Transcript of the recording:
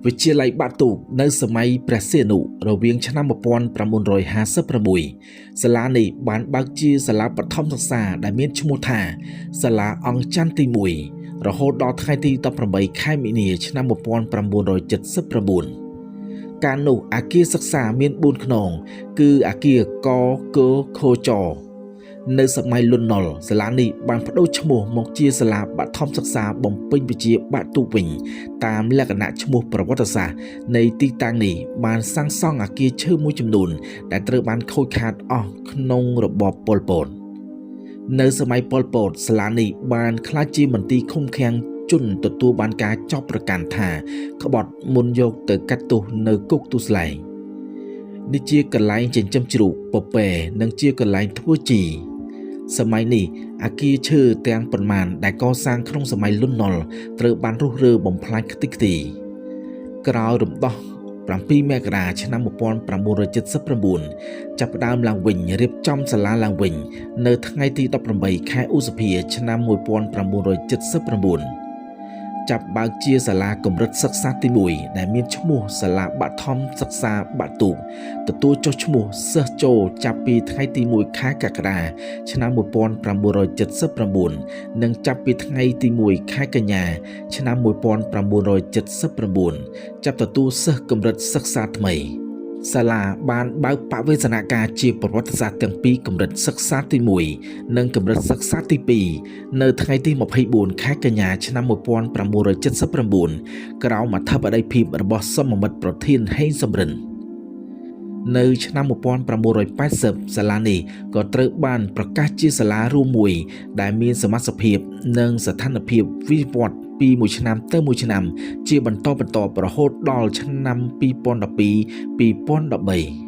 វិទ្យាល័យបាតុកនៅសម័យព្រះសីហនុរវាងឆ្នាំ1956សាលានេះបានបើកជាសាលាបឋមសិក្សាដែលមានឈ្មោះថាសាលាអង្គច័ន្ទទី1រហូតដល់ថ្ងៃទី18ខែមីនាឆ្នាំ1979កាលនោះអគារសិក្សាមាន4ខ្នងគឺអគារកកខចនៅសម័យលន់នល់សាលានេះបានបដូរឈ្មោះមកជាសាលាបឋមសិក្សាបំពេញវិជ្ជាបាតុកវិញតាមលក្ខណៈឈ្មោះប្រវត្តិសាស្ត្រនៃទីតាំងនេះបានសាងសង់អគារឈើមួយចំនួនដែលត្រូវបានខូចខាតអស់ក្នុងរបបប៉ុលពតនៅសម័យប៉ុលពតសាលានេះបានក្លាយជាមន្ទីរឃុំឃាំងជនទទួលបានការចោទប្រកាន់ថាក្បត់មុនយកទៅកាត់ទោសនៅគុកទូស្លែងនេះជាកន្លែងចិញ្ចឹមជ្រូកពពែនិងជាកន្លែងធ្វើជីសម័យនេះអគារឈើទាំងប៉ុន្មានដែលកសាងក្នុងសម័យលន់នល់ត្រូវបានរុះរើបំផ្លាញខ្ទេចខ្ទីក្រោយរំដោះ7មករាឆ្នាំ1979ចាប់ផ្ដើមឡើងវិញរៀបចំសាលាឡើងវិញនៅថ្ងៃទី18ខែឧសភាឆ្នាំ1979ចាប់បើកជាសាលាកម្រិតសិក្សាទី1ដែលមានឈ្មោះសាលាបឋមសិក្សាបាតុកទទួលចុះឈ្មោះសិស្សចូលចាប់ពីថ្ងៃទី1ខែកក្កដាឆ្នាំ1979និងចាប់ពីថ្ងៃទី1ខែកញ្ញាឆ្នាំ1979ចាប់ទទួលសិស្សកម្រិតសិក្សាថ្មីសាលាបានបើកបដិវេសនការជាប្រវត្តិសាស្ត្រទាំងពីរកម្រិតសិក្សាទី1និងកម្រិតសិក្សាទី2នៅថ្ងៃទី24ខែកញ្ញាឆ្នាំ1979ក្រោមអធិបតីភាពរបស់សមមិត្តប្រធានហេងសំរិននៅឆ្នាំ1980សាលានេះក៏ត្រូវបានប្រកាសជាសាលារួមមួយដែលមានសមត្ថភាពនិងស្ថានភាពវិវត្តពីមួយឆ្នាំទៅមួយឆ្នាំជាបន្តបន្ទាប់រហូតដល់ឆ្នាំ2012-2013